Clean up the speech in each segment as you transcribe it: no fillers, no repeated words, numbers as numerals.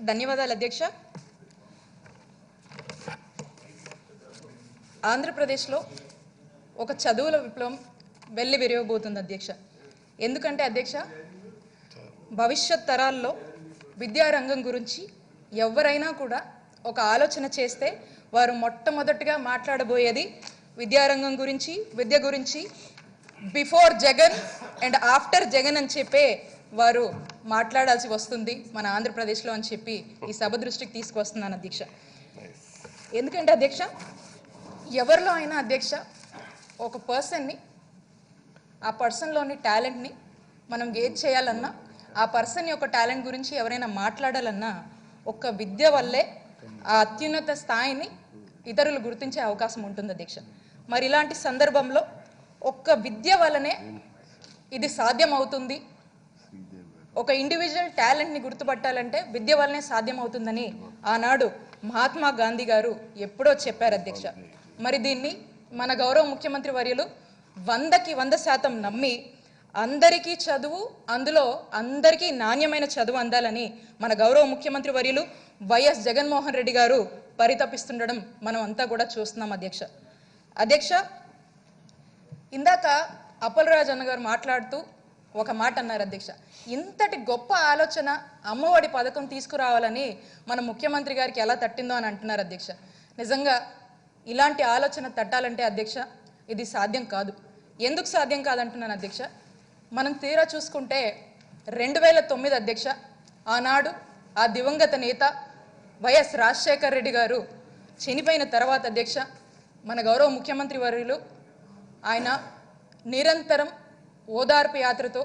ధన్యవాదాలు అధ్యక్ష. ఆంధ్రప్రదేశ్లో ఒక చదువుల విప్లవం వెల్లి విరవబోతుంది అధ్యక్ష. ఎందుకంటే అధ్యక్ష, భవిష్యత్ తరాల్లో విద్యారంగం గురించి ఎవరైనా కూడా ఒక ఆలోచన చేస్తే వారు మొట్టమొదటిగా మాట్లాడబోయేది విద్యారంగం గురించి, విద్య గురించి. Before Jagan and after Jagan అని చెప్పే వారు మాట్లాడాల్సి వస్తుంది మన ఆంధ్రప్రదేశ్లో అని చెప్పి ఈ సభ దృష్టికి తీసుకొస్తున్నాను అధ్యక్ష. ఎందుకంటే అధ్యక్ష, ఎవరిలో అయినా అధ్యక్ష ఒక పర్సన్ని, ఆ పర్సన్లోని టాలెంట్ని మనం గేజ్ చేయాలన్నా, ఆ పర్సన్ యొక్క టాలెంట్ గురించి ఎవరైనా మాట్లాడాలన్నా ఒక్క విద్య వల్లే ఆ అత్యున్నత స్థాయిని ఇతరులు గుర్తించే అవకాశం ఉంటుంది అధ్యక్ష. మరి ఇలాంటి సందర్భంలో ఒక్క విద్య వల్లనే ఇది సాధ్యం అవుతుంది. ఒక ఇండివిజువల్ టాలెంట్ని గుర్తుపట్టాలంటే విద్య వల్లనే సాధ్యం అవుతుందని ఆనాడు మహాత్మా గాంధీ గారు ఎప్పుడో చెప్పారు అధ్యక్ష. మరి దీన్ని మన గౌరవ ముఖ్యమంత్రి వర్యులు 100కి 100% నమ్మి అందరికీ చదువు, అందులో అందరికీ నాణ్యమైన చదువు అందాలని మన గౌరవ ముఖ్యమంత్రి వర్యులు వైఎస్ జగన్మోహన్ రెడ్డి గారు పరితపిస్తుండడం మనం అంతా కూడా చూస్తున్నాం అధ్యక్ష. అధ్యక్ష, ఇందాక అప్పలరాజు అన్న గారు మాట్లాడుతూ ఒక మాట అన్నారు అధ్యక్ష. ఇంతటి గొప్ప ఆలోచన అమ్మఒడి పథకం తీసుకురావాలని మన ముఖ్యమంత్రి గారికి ఎలా తట్టిందో అని అంటున్నారు అధ్యక్ష. నిజంగా ఇలాంటి ఆలోచన తట్టాలంటే అధ్యక్ష ఇది సాధ్యం కాదు. ఎందుకు సాధ్యం కాదంటున్నాను అధ్యక్ష? మనం తీరా చూసుకుంటే 2009 అధ్యక్ష, ఆనాడు ఆ దివంగత నేత వైఎస్ రాజశేఖర్ రెడ్డి గారు చనిపోయిన తర్వాత అధ్యక్ష, మన గౌరవ ముఖ్యమంత్రి వర్యులు ఆయన నిరంతరం ఓదార్పు యాత్రతో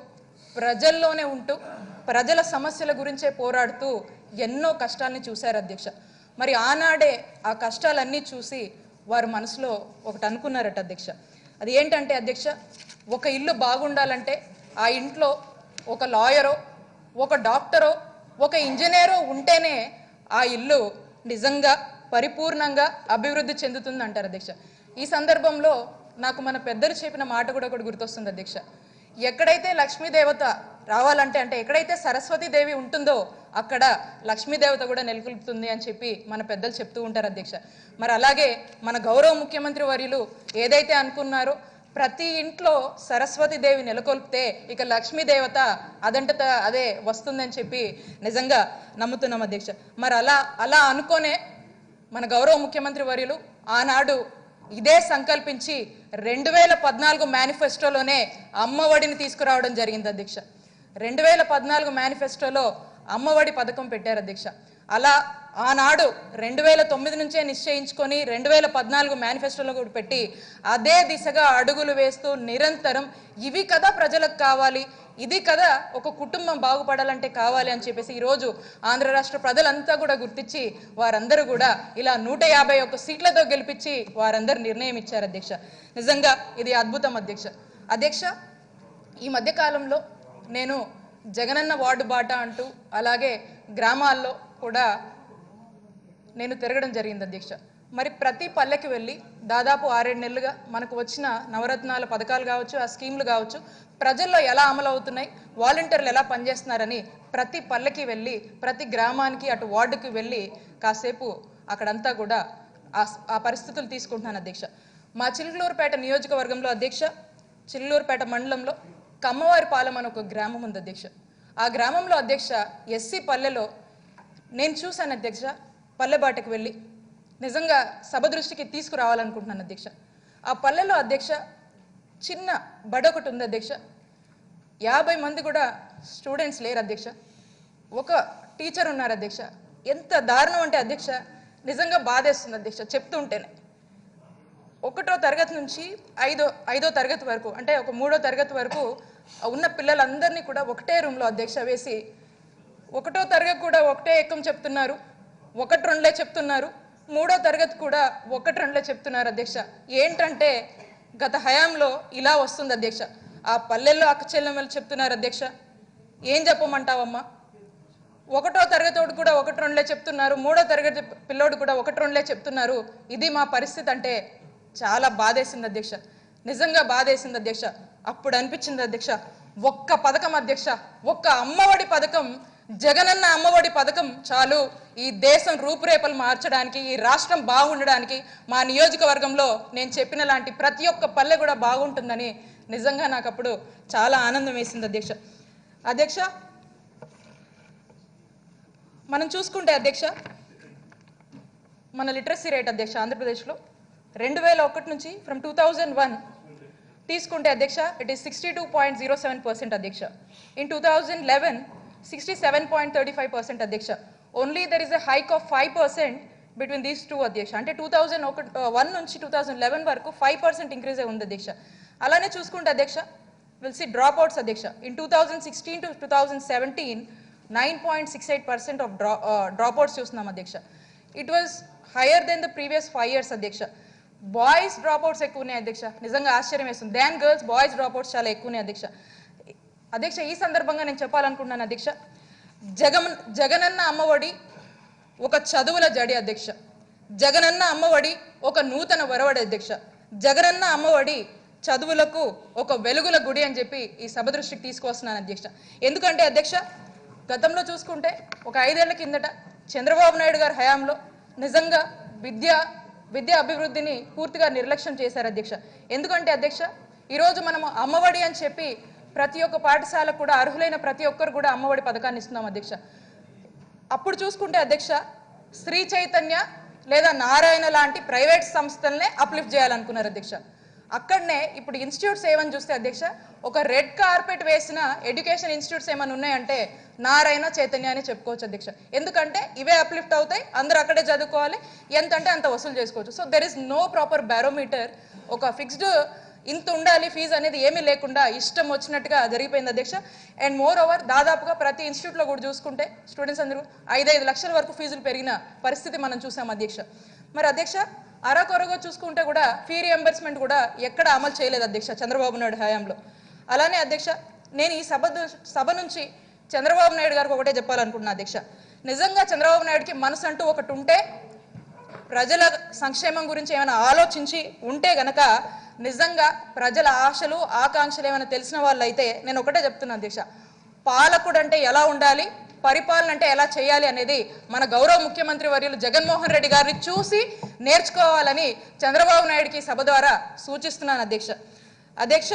ప్రజల్లోనే ఉంటూ ప్రజల సమస్యల గురించే పోరాడుతూ ఎన్నో కష్టాలని చూశారు అధ్యక్ష. మరి ఆనాడే ఆ కష్టాలన్నీ చూసి వారు మనసులో ఒకటి అనుకున్నారట అధ్యక్ష. అది ఏంటంటే అధ్యక్ష, ఒక ఇల్లు బాగుండాలంటే ఆ ఇంట్లో ఒక లాయరో, ఒక డాక్టరో, ఒక ఇంజనీరో ఉంటేనే ఆ ఇల్లు నిజంగా పరిపూర్ణంగా అభివృద్ధి చెందుతుంది అంటారు అధ్యక్ష. ఈ సందర్భంలో నాకు మన పెద్దలు చెప్పిన మాట కూడా ఒకటి గుర్తొస్తుంది అధ్యక్ష. ఎక్కడైతే లక్ష్మీదేవత రావాలంటే, అంటే ఎక్కడైతే సరస్వతీదేవి ఉంటుందో అక్కడ లక్ష్మీదేవత కూడా నెలకొల్పుతుంది అని చెప్పి మన పెద్దలు చెప్తూ ఉంటారు అధ్యక్ష. మరి అలాగే మన గౌరవ ముఖ్యమంత్రి వర్యులు ఏదైతే అనుకున్నారో ప్రతి ఇంట్లో సరస్వతీదేవి నెలకొల్పితే ఇక లక్ష్మీదేవత అదంతట అదే వస్తుందని చెప్పి నిజంగా నమ్ముతున్నాం అధ్యక్ష. మరి అలా అనుకోనే మన గౌరవ ముఖ్యమంత్రి వర్యులు ఆనాడు ఇదే సంకల్పించి 2014 మేనిఫెస్టోలోనే అమ్మఒడిని తీసుకురావడం జరిగింది అధ్యక్ష. 2014 మేనిఫెస్టోలో అమ్మఒడి పథకం పెట్టారు అధ్యక్ష. అలా ఆనాడు 2009 నుంచే నిశ్చయించుకొని 2014 మేనిఫెస్టోలో కూడా పెట్టి అదే దిశగా అడుగులు వేస్తూ నిరంతరం ఇవి కదా ప్రజలకు కావాలి, ఇది కదా ఒక కుటుంబం బాగుపడాలంటే కావాలి అని చెప్పేసి ఈరోజు ఆంధ్ర రాష్ట్ర ప్రజలంతా కూడా గుర్తించి వారందరూ కూడా ఇలా 151 సీట్లతో గెలిపించి వారందరూ నిర్ణయం ఇచ్చారు అధ్యక్ష. నిజంగా ఇది అద్భుతం అధ్యక్ష. అధ్యక్ష, ఈ మధ్యకాలంలో నేను జగనన్న వార్డు బాట అంటూ అలాగే గ్రామాల్లో కూడా నేను తిరగడం జరిగింది అధ్యక్ష. మరి ప్రతి పల్లెకి వెళ్ళి దాదాపు 6-7 నెలలుగా మనకు వచ్చిన నవరత్నాల పథకాలు కావచ్చు, ఆ స్కీములు కావచ్చు, ప్రజల్లో ఎలా అమలు అవుతున్నాయి, వాలంటీర్లు ఎలా పనిచేస్తున్నారని ప్రతి పల్లెకి వెళ్ళి ప్రతి గ్రామానికి అటు వార్డుకి వెళ్ళి కాసేపు అక్కడంతా కూడా ఆ పరిస్థితులు తీసుకుంటున్నాను అధ్యక్ష. మా చిలుకలూరుపేట నియోజకవర్గంలో అధ్యక్ష, చిలుకలూరుపేట మండలంలో కమ్మవారిపాలెం అని ఒక గ్రామం ఉంది అధ్యక్ష. ఆ గ్రామంలో అధ్యక్ష ఎస్సీ పల్లెలో నేను చూశాను అధ్యక్ష. పల్లెబాటకు వెళ్ళి నిజంగా సభ దృష్టికి తీసుకురావాలనుకుంటున్నాను అధ్యక్ష. ఆ పల్లెలో అధ్యక్ష చిన్న బడొకటి ఉంది అధ్యక్ష. 50 మంది కూడా స్టూడెంట్స్ లేరు అధ్యక్ష. ఒక టీచర్ ఉన్నారు అధ్యక్ష. ఎంత దారుణం అంటే అధ్యక్ష నిజంగా బాధేస్తుంది అధ్యక్ష చెప్తుంటేనే. 1వ తరగతి నుంచి 5వ తరగతి వరకు, అంటే ఒక 3వ తరగతి వరకు ఉన్న పిల్లలందరినీ కూడా ఒకటే రూమ్లో అధ్యక్ష వేసి 1వ తరగతి కూడా ఒకటే ఎక్కం చెప్తున్నారు, 1-2లే చెప్తున్నారు, 3వ తరగతి కూడా 1-2లే చెప్తున్నారు అధ్యక్ష. ఏంటంటే గత హయాంలో ఇలా వస్తుంది అధ్యక్ష. ఆ పల్లెల్లో అక్క చెల్లెమ్మలు చెప్తున్నారు అధ్యక్ష. ఏం చెప్పమంటావమ్మా, 1వ తరగతి కూడా 1-2లే చెప్తున్నారు, 3వ తరగతి పిల్లోడు కూడా 1-2లే చెప్తున్నారు. ఇది మా పరిస్థితి అంటే చాలా బాధేసింది అధ్యక్ష. నిజంగా బాధేసింది అధ్యక్ష. అప్పుడు అనిపించింది అధ్యక్ష, ఒక్క పథకం అధ్యక్ష, ఒక్క అమ్మఒడి పథకం జగనన్న అమ్మఒడి పథకం చాలు ఈ దేశం రూపురేఖలు మార్చడానికి, ఈ రాష్ట్రం బాగుండడానికి, మా నియోజకవర్గంలో నేను చెప్పిన లాంటి ప్రతి ఒక్క పల్లె కూడా బాగుంటుందని నిజంగా నాకు అప్పుడు చాలా ఆనందం వేసింది అధ్యక్ష. అధ్యక్ష, మనం చూసుకుంటే అధ్యక్ష, మన లిటరసీ రేట్ అధ్యక్ష ఆంధ్రప్రదేశ్లో 2001 నుంచి ఫ్రమ్ 2001 తీసుకుంటే అధ్యక్ష ఇట్ ఈస్ 62.07% అధ్యక్ష. ఇన్ 2011 67.35% అధ్యక్ష. Only there is a hike of 5% between these two అధ్యక్ష. అంటే 2001 నుంచి 2011 వరకు 5% ఇంక్రీజ్ అయి ఉంది అధ్యక్ష. అలానే చూసుకుంటే అధ్యక్ష విల్ సి డ్రాప్ అవుట్స్ అధ్యక్ష. In 2016 to 2017 9.68% of dropouts చూస్తున్నాం అధ్యక్ష. It was higher than the previous 5 years అధ్యక్ష. బాయ్స్ డ్రాప్ అవుట్స్ ఎక్కువ ఉన్నాయి అధ్యక్ష. నిజంగా ఆశ్చర్యం వేస్తుంది. Than girls boys dropouts చాలా ఎక్కువ ఉన్నాయి అధ్యక్ష. అధ్యక్ష, ఈ సందర్భంగా నేను చెప్పాలనుకుంటున్నాను అధ్యక్ష, జగనన్న అమ్మఒడి ఒక చదువుల జడి అధ్యక్ష. జగనన్న అమ్మఒడి ఒక నూతన వరవడి అధ్యక్ష. జగనన్న అమ్మఒడి చదువులకు ఒక వెలుగుల గుడి అని చెప్పి ఈ సభ దృష్టికి తీసుకొస్తున్నాను అధ్యక్ష. ఎందుకంటే అధ్యక్ష, గతంలో చూసుకుంటే ఒక 5 ఏళ్ల కిందట చంద్రబాబు నాయుడు గారి హయాంలో నిజంగా విద్యా అభివృద్ధిని పూర్తిగా నిర్లక్ష్యం చేశారు అధ్యక్ష. ఎందుకంటే అధ్యక్ష, ఈరోజు మనం అమ్మఒడి అని చెప్పి ప్రతి ఒక్క పాఠశాలకు కూడా అర్హులైన ప్రతి ఒక్కరు కూడా అమ్మఒడి పథకాన్ని ఇస్తున్నాం అధ్యక్ష. అప్పుడు చూసుకుంటే అధ్యక్ష, శ్రీ చైతన్య లేదా నారాయణ లాంటి ప్రైవేట్ సంస్థలనే అప్లిఫ్ట్ చేయాలనుకున్నారు అధ్యక్ష. అక్కడనే ఇప్పుడు ఇన్స్టిట్యూట్స్ ఏమని చూస్తే అధ్యక్ష, ఒక రెడ్ కార్పెట్ వేసిన ఎడ్యుకేషన్ ఇన్స్టిట్యూట్స్ ఏమైనా ఉన్నాయంటే నారాయణ, చైతన్య అని చెప్పుకోవచ్చు అధ్యక్ష. ఎందుకంటే ఇవే అప్లిఫ్ట్ అవుతాయి, అందరూ అక్కడే చదువుకోవాలి, ఎంతంటే అంత వసూలు చేసుకోవచ్చు. So there is no proper barometer, ఒక ఫిక్స్డ్ ఇంత ఉండాలి ఫీజు అనేది ఏమీ లేకుండా ఇష్టం వచ్చినట్టుగా జరిగిపోయింది అధ్యక్ష. అండ్ మోర్ ఓవర్ దాదాపుగా ప్రతి ఇన్స్టిట్యూట్లో కూడా చూసుకుంటే స్టూడెంట్స్ అందరూ 5-5 లక్షల వరకు ఫీజులు పెరిగిన పరిస్థితి మనం చూసాం అధ్యక్ష. మరి అధ్యక్ష, అరకొరగా చూసుకుంటే కూడా ఫీ రియంబర్స్మెంట్ కూడా ఎక్కడ అమలు చేయలేదు అధ్యక్ష చంద్రబాబు నాయుడు హయాంలో. అలానే అధ్యక్ష, నేను ఈ సభ నుంచి చంద్రబాబు నాయుడు గారికి ఒకటే చెప్పాలనుకుంటున్నా అధ్యక్ష. నిజంగా చంద్రబాబు నాయుడుకి మనసు అంటూ ఒకటి ఉంటే, ప్రజల సంక్షేమం గురించి ఏమైనా ఆలోచించి ఉంటే గనక, నిజంగా ప్రజల ఆశలు ఆకాంక్షలు ఏమైనా తెలిసిన వాళ్ళు అయితే నేను ఒకటే చెప్తున్నా అధ్యక్ష, పాలకుడు అంటే ఎలా ఉండాలి, పరిపాలన అంటే ఎలా చేయాలి అనేది మన గౌరవ ముఖ్యమంత్రి వర్యులు జగన్మోహన్ రెడ్డి గారిని చూసి నేర్చుకోవాలని చంద్రబాబు నాయుడుకి సభ ద్వారా సూచిస్తున్నాను అధ్యక్ష. అధ్యక్ష,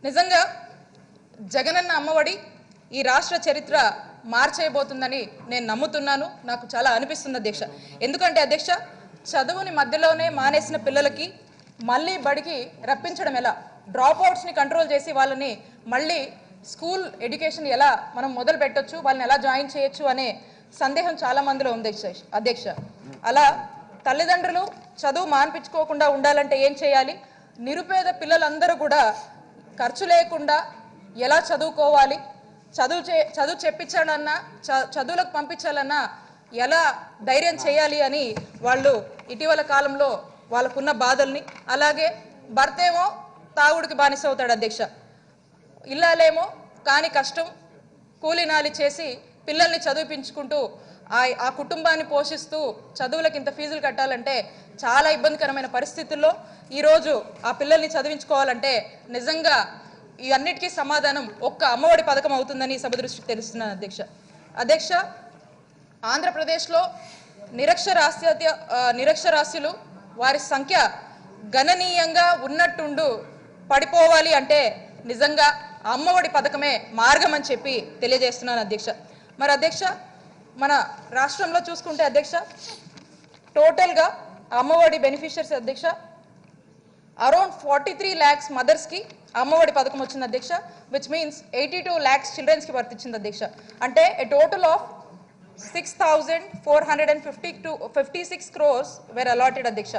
నిజంగా జగనన్న అమ్మఒడి ఈ రాష్ట్ర చరిత్ర మార్చేయబోతుందని నేను నమ్ముతున్నాను. నాకు చాలా అనిపిస్తుంది అధ్యక్ష. ఎందుకంటే అధ్యక్ష, చదువుని మధ్యలోనే మానేసిన పిల్లలకి మళ్ళీ బడికి రప్పించడం ఎలా, డ్రాప్ అవుట్స్ని కంట్రోల్ చేసి వాళ్ళని మళ్ళీ స్కూల్ ఎడ్యుకేషన్ ఎలా మనం మొదలు పెట్టొచ్చు, వాళ్ళని ఎలా జాయిన్ చేయొచ్చు అనే సందేహం చాలా మందిలో ఉంది అధ్యక్ష. అలా తల్లిదండ్రులు చదువు మాన్పించుకోకుండా ఉండాలంటే ఏం చేయాలి, నిరుపేద పిల్లలందరూ కూడా ఖర్చు లేకుండా ఎలా చదువుకోవాలి, చదువు చెప్పించాలన్నా చదువులకు పంపించాలన్నా ఎలా ధైర్యం చేయాలి అని వాళ్ళు ఇటీవల కాలంలో వాళ్ళకున్న బాధల్ని, అలాగే భర్తేమో తాగుడికి బానిస అవుతాడు అధ్యక్ష, ఇల్లాలేమో కాని కష్టం కూలీనాలి చేసి పిల్లల్ని చదివించుకుంటూ ఆ కుటుంబాన్ని పోషిస్తూ చదువులకు ఇంత ఫీజులు కట్టాలంటే చాలా ఇబ్బందికరమైన పరిస్థితుల్లో ఈరోజు ఆ పిల్లల్ని చదివించుకోవాలంటే నిజంగా ఇవన్నిటికీ సమాధానం ఒక్క అమ్మఒడి పథకం అవుతుందని సభ దృష్టికి తెలుస్తున్నాను అధ్యక్ష. అధ్యక్ష, ఆంధ్రప్రదేశ్లో నిరక్షరాస్యులు వారి సంఖ్య గణనీయంగా ఉన్నట్టుండు పడిపోవాలి అంటే నిజంగా అమ్మఒడి పథకమే మార్గం అని చెప్పి తెలియజేస్తున్నాను అధ్యక్ష. మరి అధ్యక్ష, మన రాష్ట్రంలో చూసుకుంటే అధ్యక్ష, టోటల్గా అమ్మఒడి బెనిఫిషియర్స్ అధ్యక్ష అరౌండ్ 43 lakhs మదర్స్కి అమ్మఒడి పథకం వచ్చింది అధ్యక్ష, విచ్ మీన్స్ 82 lakhs చిల్డ్రన్స్కి వర్తించింది అధ్యక్ష. అంటే a total of 6,456 crores were allotted అధ్యక్ష.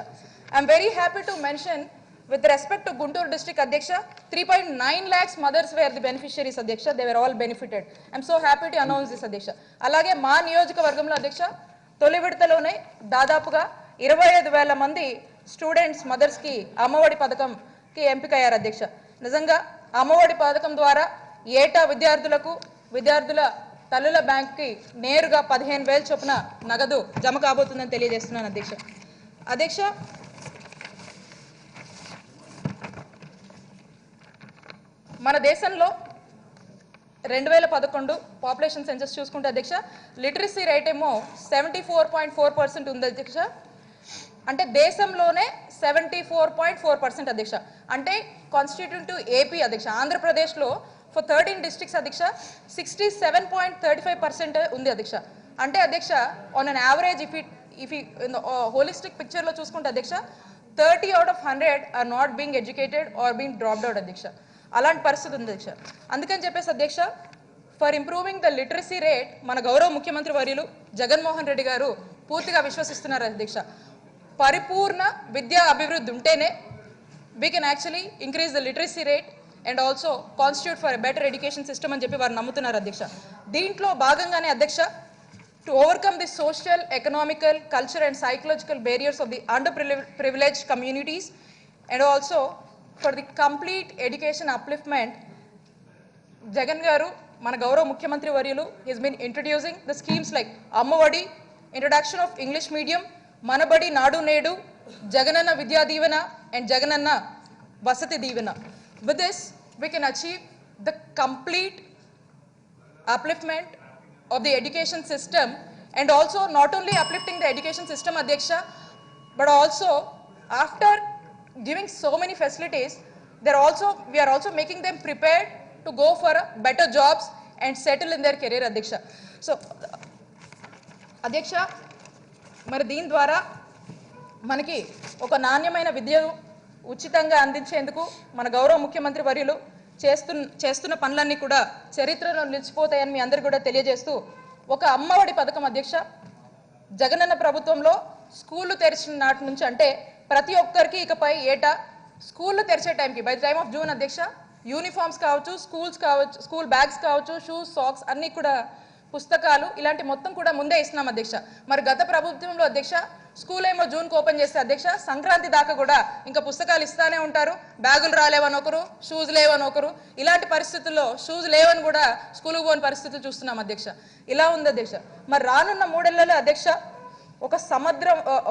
I'm very happy to mention with respect to Guntur district Adhyaksha, 3.9 lakhs mothers were the beneficiaries Adhyaksha. They were all benefited. I'm so happy to announce this Adhyaksha. Alage మా నియోజకవర్గంలో Adhyaksha తొలి విడతలోనే దాదాపుగా 25,000 మంది students mothers కి అమ్మఒడి పథకంకి ఎంపికయ్యారు అధ్యక్ష. నిజంగా అమ్మఒడి పథకం ద్వారా ఏటా విద్యార్థుల తల్లుల బ్యాంక్కి నేరుగా 15,000 చొప్పున నగదు జమ కాబోతుందని తెలియజేస్తున్నాను అధ్యక్ష. అధ్యక్ష, మన దేశంలో 2011 పాపులేషన్ సెన్సస్ చూసుకుంటే అధ్యక్ష లిటరసీ రేట్ ఏమో 74.4% ఉంది అధ్యక్ష. అంటే దేశంలోనే 74.4% అధ్యక్ష. అంటే కాన్స్టిట్యూట్ టు ఏపీ అధ్యక్ష. ఆంధ్రప్రదేశ్లో ఫర్ 13 డిస్ట్రిక్ట్స్ అధ్యక్ష 67.35% ఉంది అధ్యక్ష. అంటే అధ్యక్ష on an average if holistic పిక్చర్లో చూసుకుంటే అధ్యక్ష 30 out of 100 are not being educated or being dropped out అధ్యక్ష. అలాంటి పరిస్థితి ఉంది అధ్యక్ష. అందుకని చెప్పేసి అధ్యక్ష for improving the literacy rate మన గౌరవ ముఖ్యమంత్రి వర్యులు జగన్మోహన్ రెడ్డి గారు పూర్తిగా విశ్వసిస్తున్నారు అధ్యక్ష. పరిపూర్ణ విద్యా అభివృద్ధి ఉంటేనే we can actually increase the literacy rate and also constitute for better education system అని చెప్పి వారు నమ్ముతున్నారు అధ్యక్ష. దీంట్లో భాగంగానే అధ్యక్ష to overcome the social, economical, culture and psychological barriers of the underprivileged communities and also for the complete education upliftment, Jagan garu మన గౌరవ ముఖ్యమంత్రి వర్యులు has been introducing the schemes like Amma Vodi, introduction of English medium, మనబడి నాడు నేడు, Jagananna Vidya Deevena and Jagananna Vasathi Deevena. With this we can achieve the complete upliftment of the education system and also not only uplifting the education system adhyaksha but also after giving so many facilities we are also making them prepared to go for better jobs and settle in their career adhyaksha. So adhyaksha మరి దీని ద్వారా మనకి ఒక నాణ్యమైన విద్యను ఉచితంగా అందించేందుకు మన గౌరవ ముఖ్యమంత్రి వర్యులు చేస్తున్న పనులన్నీ కూడా చరిత్రలో నిలిచిపోతాయని మీ అందరికీ కూడా తెలియజేస్తూ ఒక అమ్మఒడి పథకం అధ్యక్ష జగనన్న ప్రభుత్వంలో స్కూళ్ళు తెరిచిన నాటి నుంచి అంటే ప్రతి ఒక్కరికి ఇకపై ఏటా స్కూళ్ళు తెరిచే టైంకి by the time of June అధ్యక్ష యూనిఫామ్స్ కావచ్చు, స్కూల్ బ్యాగ్స్ కావచ్చు, షూస్, సాక్స్ అన్నీ కూడా పుస్తకాలు ఇలాంటి మొత్తం కూడా ముందే ఇస్తున్నాం అధ్యక్ష. మరి గత ప్రభుత్వంలో అధ్యక్ష స్కూల్ ఏమో జూన్కి ఓపెన్ చేస్తే అధ్యక్ష సంక్రాంతి దాకా కూడా ఇంకా పుస్తకాలు ఇస్తానే ఉంటారు. బ్యాగులు రాలేవని ఒకరు, షూస్ లేవని ఒకరు. ఇలాంటి పరిస్థితుల్లో షూస్ లేవని కూడా స్కూల్కి పోని పరిస్థితులు చూస్తున్నాం అధ్యక్ష. ఇలా ఉంది అధ్యక్ష. మరి రానున్న 3 ఏళ్లలో అధ్యక్ష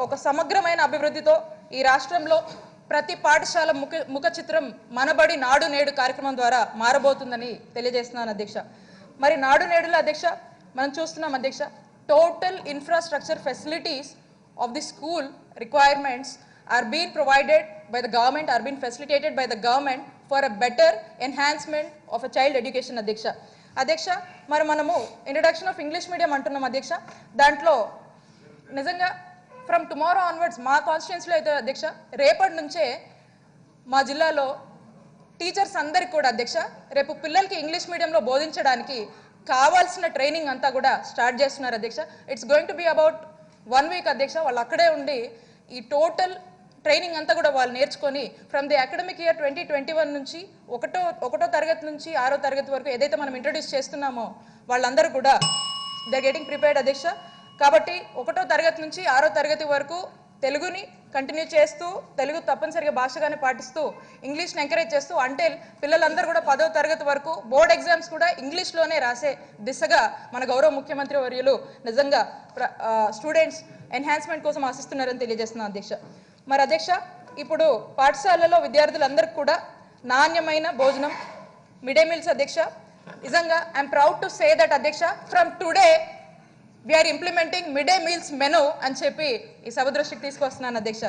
ఒక సమగ్రమైన అభివృద్ధితో ఈ రాష్ట్రంలో ప్రతి పాఠశాల ముఖ చిత్రం మనబడి నాడు నేడు కార్యక్రమం ద్వారా మారబోతుందని తెలియజేస్తున్నాను అధ్యక్ష. మరి నాడు నేడులో అధ్యక్ష మనం చూస్తున్నాం అధ్యక్ష total infrastructure facilities of the school requirements are being provided by the government, are being facilitated by the government for a better enhancement of a child education adhyaksha. మరి మనము ఇంట్రడక్షన్ ఆఫ్ ఇంగ్లీష్ మీడియం అంటున్నాం అధ్యక్ష. దాంట్లో నిజంగా from tomorrow onwards మా కాన్స్టిట్యున్సీలో అయితే అధ్యక్ష రేపటి నుంచే మా జిల్లాలో టీచర్స్ అందరికి కూడా అధ్యక్ష రేపు పిల్లలకి ఇంగ్లీష్ మీడియంలో బోధించడానికి కావాల్సిన ట్రైనింగ్ అంతా కూడా స్టార్ట్ చేస్తున్నారు అధ్యక్ష. It's going to be about 1 week అధ్యక్ష. వాళ్ళు అక్కడే ఉండి ఈ టోటల్ ట్రైనింగ్ అంతా కూడా వాళ్ళు నేర్చుకొని ఫ్రమ్ ది అకాడమిక్ ఇయర్ 2021 నుంచి ఒకటో తరగతి నుంచి 6వ తరగతి వరకు ఏదైతే మనం ఇంట్రొడ్యూస్ చేస్తున్నామో వాళ్ళందరూ కూడా దే ఆర్ గెటింగ్ ప్రిపేర్డ్ అధ్యక్ష. కాబట్టి 1వ తరగతి నుంచి 6వ తరగతి వరకు తెలుగుని కంటిన్యూ చేస్తూ తెలుగు తప్పనిసరిగా భాషగానే పాటిస్తూ ఇంగ్లీష్ని ఎంకరేజ్ చేస్తూ అంటే పిల్లలందరూ కూడా 10వ తరగతి వరకు బోర్డ్ ఎగ్జామ్స్ కూడా ఇంగ్లీష్లోనే రాసే దిశగా మన గౌరవ ముఖ్యమంత్రి వర్యులు నిజంగా స్టూడెంట్స్ ఎన్హాన్స్మెంట్ కోసం ఆశిస్తున్నారని తెలియజేస్తున్నాను అధ్యక్ష. మరి అధ్యక్ష ఇప్పుడు పాఠశాలలో విద్యార్థులందరికీ కూడా నాణ్యమైన భోజనం మిడ్ డే మీల్స్ అధ్యక్ష. నిజంగా I'm proud to say that అధ్యక్ష from today we are implementing midday meals menu అని చెప్పి ఈ సభ దృష్టికి తీసుకొస్తున్నాను అధ్యక్ష.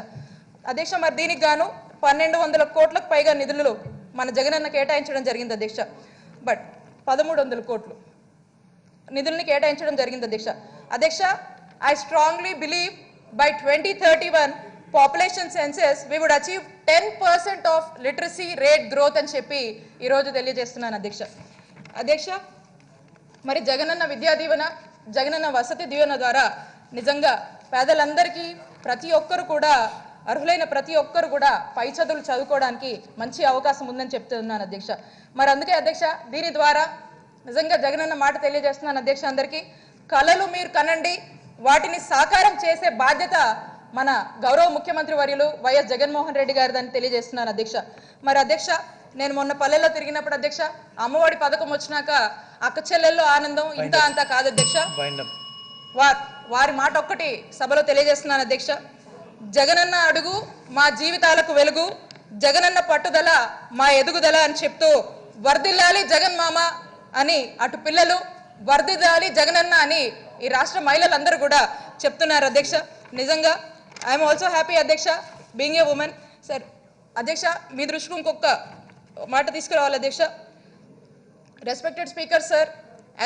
మరి దీనికి గాను 1200 కోట్లకు పైగా నిధులు మన జగనన్న కేటాయించడం జరిగింది అధ్యక్ష. బట్ 1300 కోట్లు నిధుల్ని కేటాయించడం జరిగింది అధ్యక్ష. I strongly believe by 2031 population census we would achieve 10% of literacy rate growth అని చెప్పి ఈరోజు తెలియజేస్తున్నాను అధ్యక్ష. మరి జగనన్న విద్యా దీవెన, జగనన్న వసతి దీవెన ద్వారా నిజంగా పేదలందరికీ ప్రతి ఒక్కరు కూడా అర్హులైన ప్రతి ఒక్కరు కూడా పై చదువులు చదువుకోవడానికి మంచి అవకాశం ఉందని చెప్తున్నాను అధ్యక్ష. మరి అందుకే అధ్యక్ష దీని ద్వారా నిజంగా జగనన్న మాట తెలియజేస్తున్నాను అధ్యక్ష. అందరికీ కలలు మీరు కనండి, వాటిని సాకారం చేసే బాధ్యత మన గౌరవ ముఖ్యమంత్రి వర్యులు వైఎస్ జగన్మోహన్ రెడ్డి గారిదని తెలియజేస్తున్నాను అధ్యక్ష. మరి అధ్యక్ష నేను మొన్న పల్లెల్లో తిరిగినప్పుడు అధ్యక్ష అమ్మఒడి పథకం వచ్చినాక అక్క చెల్లెల్లో ఆనందం ఇంత అంతా కాదు అధ్యక్ష. వారి మాట ఒక్కటి సభలో తెలియజేస్తున్నాను అధ్యక్ష. జగనన్న అడుగు మా జీవితాలకు వెలుగు, జగనన్న పట్టుదల మా ఎదుగుదల అని చెప్తూ వర్ధిల్లాలి జగన్ మామ, అని అటు పిల్లలు వర్ధిల్లాలి జగనన్న అని ఈ రాష్ట్ర మహిళలందరూ కూడా చెప్తున్నారు అధ్యక్ష. నిజంగా ఐఎమ్ ఆల్సో హ్యాపీ అధ్యక్ష బీయింగ్ ఏ ఉమెన్. సార్ అధ్యక్ష మీ దృష్టికి ఇంకొక మాట తీసుకురావాలి అధ్యక్ష. Respected Speaker, sir,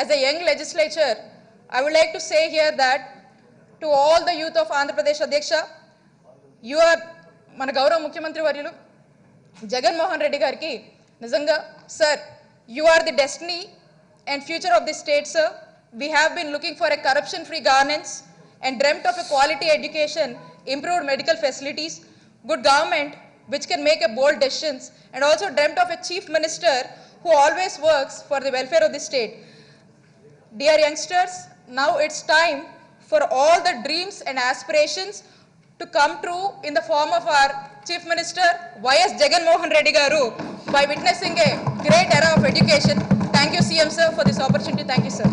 as a young legislature, I would like to say here that to all the youth of Andhra Pradesh, Adhyaksha, you are మన గౌరవ ముఖ్యమంత్రి వర్యులు జగన్మోహన్ రెడ్డి గారికి నిజంగా sir you are the destiny and future of this state, sir. We have been looking for a corruption-free governance and dreamt of a quality education, improved medical facilities, good government which can make a bold decisions, and also dreamt of a chief minister who always works for the welfare of the state. Dear youngsters, now it's time for all the dreams and aspirations to come true in the form of our Chief Minister Y.S. Jaganmohan Reddy Garu by witnessing a great era of education. Thank you CM sir for this opportunity. Thank you sir.